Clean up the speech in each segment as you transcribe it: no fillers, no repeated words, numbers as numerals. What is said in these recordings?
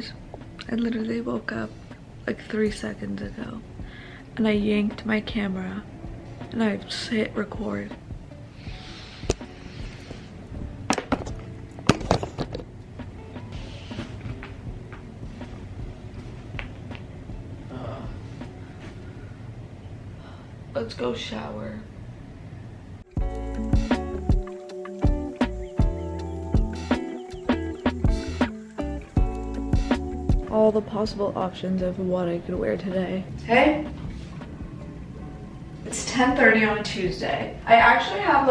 guys, I literally woke up like 3 seconds ago and I yanked my camera and I just hit record. Let's go shower. All the possible options of what I could wear today. Hey, it's 10:30 on a Tuesday. I actually have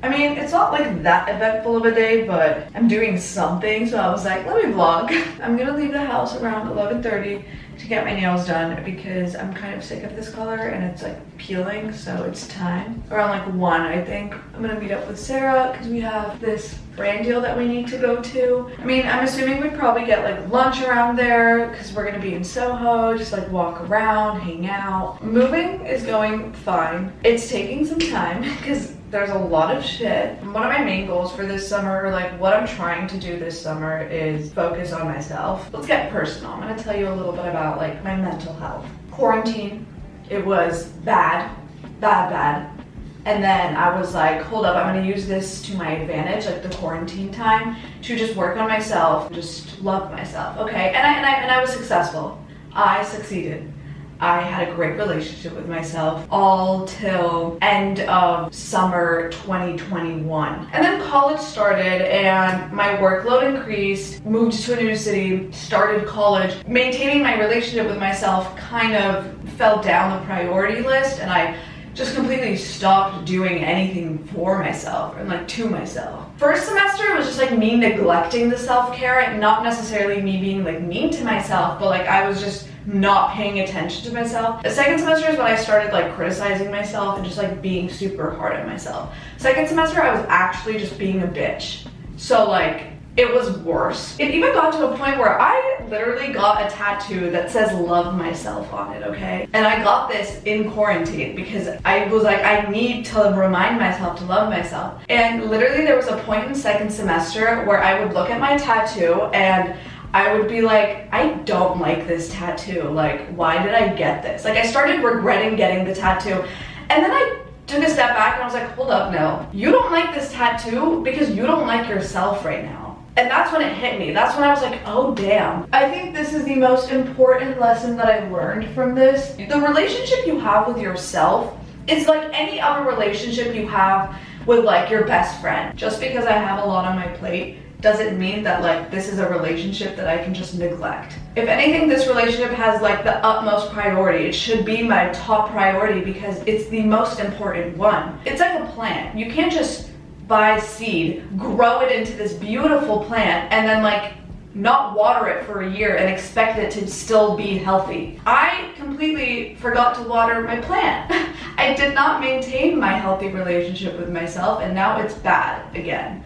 it's not like that eventful of a day, but I'm doing something, so I was like, let me vlog. I'm gonna leave the house around 11:30 to get my nails done because I'm kind of sick of this color and it's like peeling, so it's time. Around like 1, I think. I'm gonna meet up with Sarah because we have this brand deal that we need to go to. I mean, I'm assuming we'd probably get like lunch around there because we're gonna be in Soho, just like walk around, hang out. Moving is going fine. It's taking some time because there's a lot of shit. One of my main goals for this summer, like what I'm trying to do this summer, is focus on myself. Let's get personal. I'm gonna tell you a little bit about like my mental health. Quarantine, it was bad. And then I was like, hold up, I'm gonna use this to my advantage, like the quarantine time, to just work on myself, just love myself, okay? And I was successful. I succeeded. I had a great relationship with myself all till end of summer 2021. And then college started and my workload increased, moved to a new city, started college. Maintaining my relationship with myself kind of fell down the priority list, and I just completely stopped doing anything for myself and like to myself. First semester, it was just like me neglecting the self-care, and not necessarily me being like mean to myself, but like I was just not paying attention to myself. The second semester is when I started like criticizing myself and just like being super hard on myself. Second semester, I was actually just being a bitch. So like, it was worse. It even got to a point where I literally got a tattoo that says love myself on it, okay? And I got this in quarantine because I was like, I need to remind myself to love myself. And literally there was a point in second semester where I would look at my tattoo and I would be like, I don't like this tattoo. Like, why did I get this? Like, I started regretting getting the tattoo. And then I took a step back and I was like, hold up, no. You don't like this tattoo because you don't like yourself right now. And that's when it hit me. That's when I was like, oh damn. I think this is the most important lesson that I learned from this. The relationship you have with yourself is like any other relationship you have with like your best friend. Just because I have a lot on my plate doesn't mean that like this is a relationship that I can just neglect. If anything, this relationship has like the utmost priority. It should be my top priority because it's the most important one. It's like a plant. You can't just buy seed, grow it into this beautiful plant, and then like not water it for a year and expect it to still be healthy. I completely forgot to water my plant. I did not maintain my healthy relationship with myself, and now it's bad again.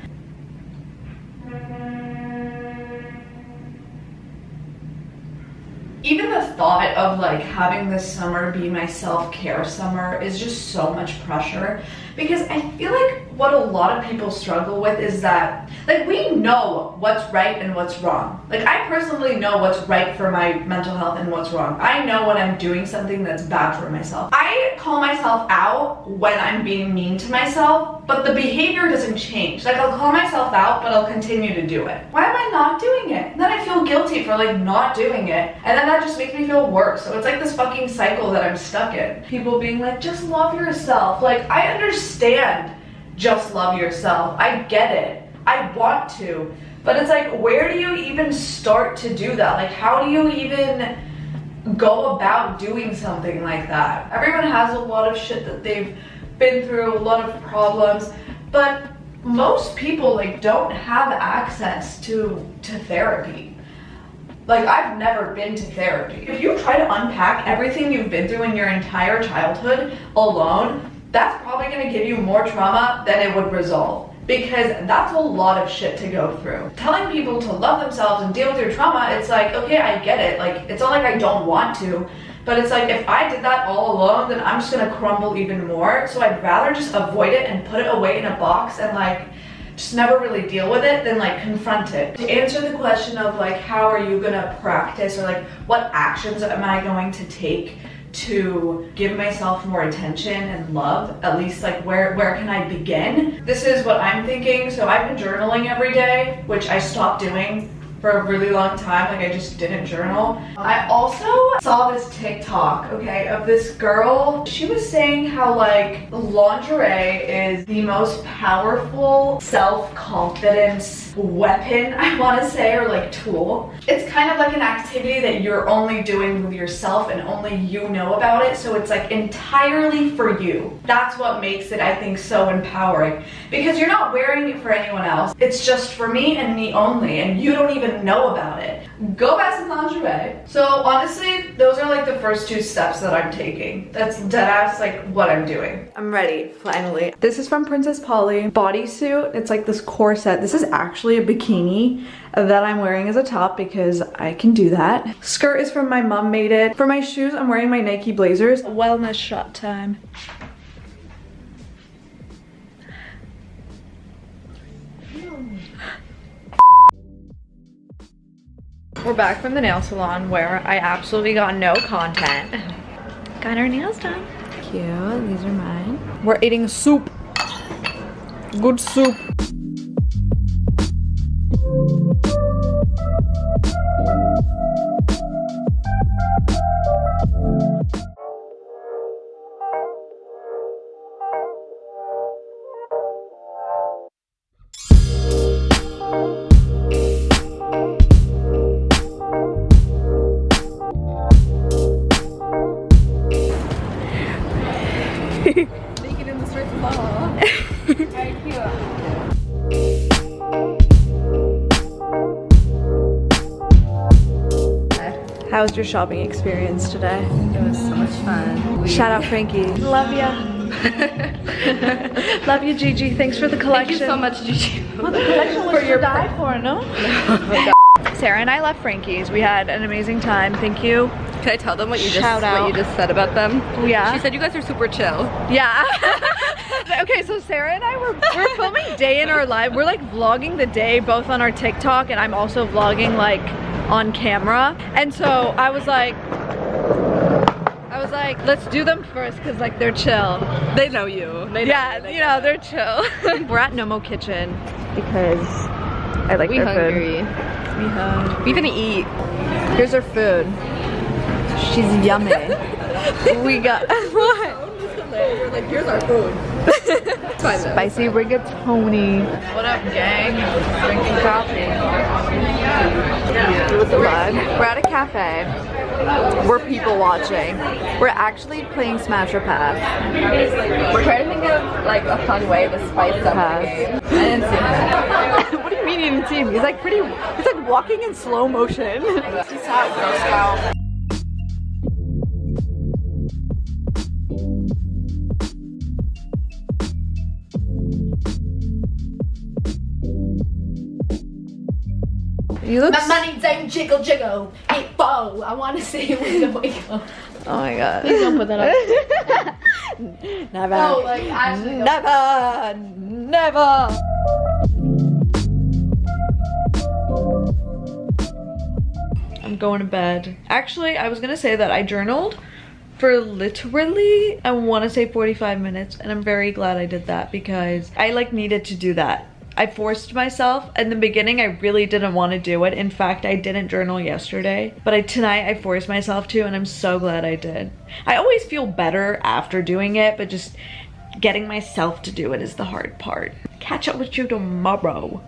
Even the thought of like having this summer be my self-care summer is just so much pressure, because I feel like what a lot of people struggle with is that like we know what's right and what's wrong. Like I personally know what's right for my mental health and what's wrong. I know when I'm doing something that's bad for myself. I call myself out when I'm being mean to myself, but the behavior doesn't change. Like I'll call myself out, but I'll continue to do it. Why am I not doing it? And then I feel guilty for like not doing it, and then that just makes me feel worse. So it's like this fucking cycle that I'm stuck in. People being like, just love yourself. Like I understand just love yourself. I get it. I want to. But it's like, where do you even start to do that? Like how do you even go about doing something like that? Everyone has a lot of shit that they've been through, a lot of problems, but most people like don't have access to therapy. Like I've never been to therapy. If you try to unpack everything you've been through in your entire childhood alone, that's probably gonna give you more trauma than it would resolve, because that's a lot of shit to go through. Telling people to love themselves and deal with your trauma, it's like, okay, I get it. Like, it's not like I don't want to, but it's like, if I did that all alone, then I'm just gonna crumble even more. So I'd rather just avoid it and put it away in a box and like just never really deal with it, then like confront it. To answer the question of like how are you gonna practice, or like what actions am I going to take to give myself more attention and love, at least like where can I begin? This is what I'm thinking. So I've been journaling every day, which I stopped doing for a really long time. Like I just didn't journal. I also saw this TikTok, okay, of this girl. She was saying how like lingerie is the most powerful self-confidence weapon, I want to say, or like tool. It's kind of like an activity that you're only doing with yourself and only you know about it, so it's like entirely for you. That's what makes it, I think, so empowering, because you're not wearing it for anyone else. It's just for me and me only, and you don't even know about it. Go buy some lingerie. So honestly, those are like the first 2 steps that I'm taking. That's deadass like what I'm doing. I'm ready, finally. This is from Princess Polly bodysuit. It's like this corset. This is actually a bikini that I'm wearing as a top because I can do that. Skirt is from my mom made it. For my shoes, I'm wearing my Nike Blazers. Wellness shot time. We're back from the nail salon where I absolutely got no content. Got our nails done. Cute, these are mine. We're eating soup. Good soup. Naked in the streets of Baja. Very cute. How was your shopping experience today? It was so much fun. Shout out Frankie. Love ya. Love you, Gigi. Thanks for the collection. Thank you so much, Gigi. Well, the collection was for your die for, no? Sarah and I left Frankie's. We had an amazing time. Thank you. Can I tell them what you Shout out. just said about them? Yeah. She said you guys are super chill. Yeah. Okay, so Sarah and I we're filming day in our life. We're like vlogging the day both on our TikTok, and I'm also vlogging like on camera. And so I was like, let's do them first because like they're chill. They know you. They know they're chill. We're at Nomo Kitchen because I like their hungry. food. We hungry. We gonna eat. Here's our food. She's yummy. We got what? We're like, here's our food. Spicy rigatoni. What up, gang? Drinking coffee. With the mug. We're at a cafe. We're people watching. We're actually playing Smash or Pass. We're trying to think of like a fun way to spice up the game. I didn't see that. What do you mean you didn't see him? He's like walking in slow motion. This is how Girl Scout. You look. My money don't jiggle jiggle. It fall. I want to see it wiggle wiggle. Oh my god. Please don't put that up. Never. No, like actually. Never. I'm going to bed. Actually, I was gonna say that I journaled for literally, I want to say 45 minutes, and I'm very glad I did that because I like needed to do that. I forced myself. In the beginning, I really didn't want to do it. In fact, I didn't journal yesterday, but tonight I forced myself to, and I'm so glad I did. I always feel better after doing it, but just getting myself to do it is the hard part. Catch up with you tomorrow.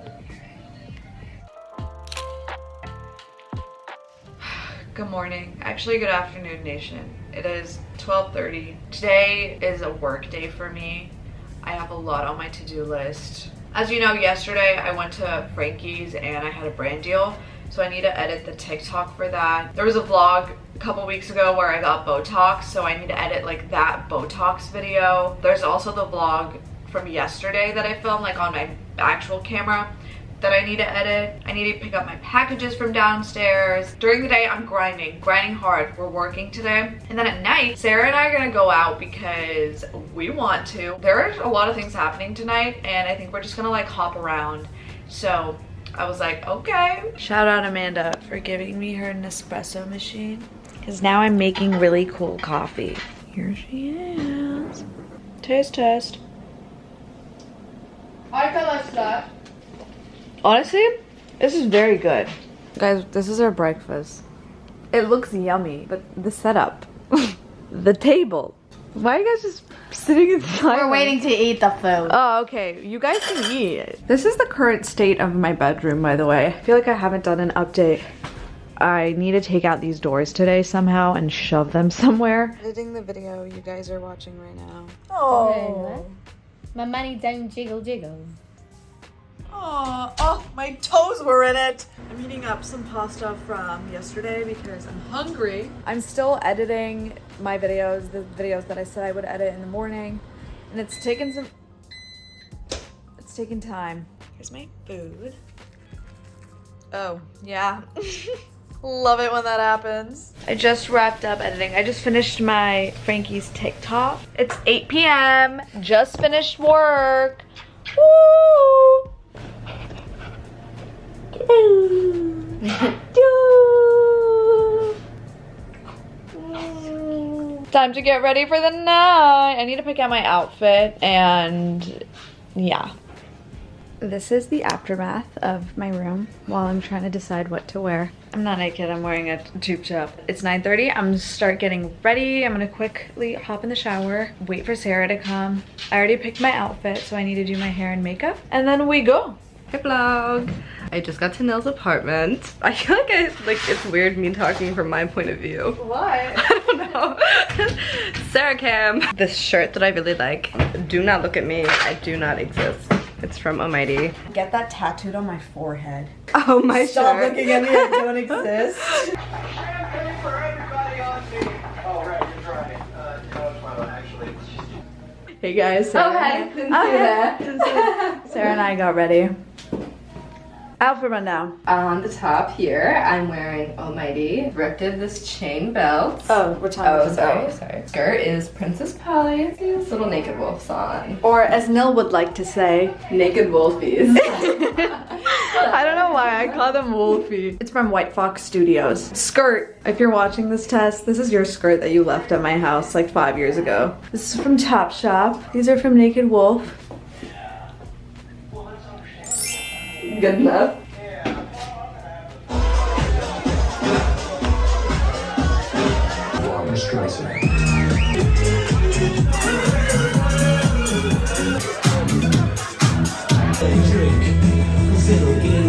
Good morning. Actually, good afternoon, nation. It is 12:30. Today is a work day for me. I have a lot on my to-do list. As you know, yesterday I went to Frankie's and I had a brand deal, so I need to edit the TikTok for that. There was a vlog a couple weeks ago where I got Botox, so I need to edit like that Botox video. There's also the vlog from yesterday that I filmed like on my actual camera, that I need to edit. I need to pick up my packages from downstairs. During the day, I'm grinding hard. We're working today. And then at night, Sarah and I are gonna go out because we want to. There are a lot of things happening tonight, and I think we're just gonna like hop around. So I was like, okay. Shout out Amanda for giving me her Nespresso machine, because now I'm making really cool coffee. Here she is. Taste test. I feel like that. Honestly, this is very good. Guys, this is our breakfast. It looks yummy, but the setup, the table. Why are you guys just sitting inside? We're waiting to eat the food. Oh, okay. You guys can eat. This is the current state of my bedroom, by the way. I feel like I haven't done an update. I need to take out these doors today somehow and shove them somewhere. Editing the video you guys are watching right now. Oh. My money don't jiggle jiggle. Oh, my toes were in it. I'm heating up some pasta from yesterday because I'm hungry. I'm still editing my videos, the videos that I said I would edit in the morning. And it's taken time. Here's my food. Oh, yeah. Love it when that happens. I just wrapped up editing. I just finished my Frankie's TikTok. It's 8 p.m. Just finished work. Woo! Time to get ready for the night. I need to pick out my outfit, and yeah. This is the aftermath of my room while I'm trying to decide what to wear. I'm not naked, I'm wearing a tube top. It's 9:30, I'm gonna start getting ready. I'm gonna quickly hop in the shower, wait for Sarah to come. I already picked my outfit, so I need to do my hair and makeup, and then we go. Hey vlog! I just got to Nell's apartment. I feel like it's weird me talking from my point of view. Why? I don't know. Sarah Cam. This shirt that I really like. Do not look at me. I do not exist. It's from Almighty. Get that tattooed on my forehead. Oh my Stop shirt. looking at me, I don't exist. Champagne for everybody on me. Oh, right, you're right. No, it's fine, actually. Hey guys, Sarah. Oh, hi. Didn't see that. Sarah and I got ready. Outfit rundown. On the top here, I'm wearing Almighty. Thrifted this chain belt. Oh, we're talking about sorry. Skirt is Princess Polly. See this little naked wolf's on. Or as Nil would like to say, Naked wolfies. I don't know why I call them Wolfie. It's from White Fox Studios. Skirt. If you're watching this test, this is your skirt that you left at my house like 5 years ago. This is from Topshop. These are from Naked Wolf. Good enough. Consider getting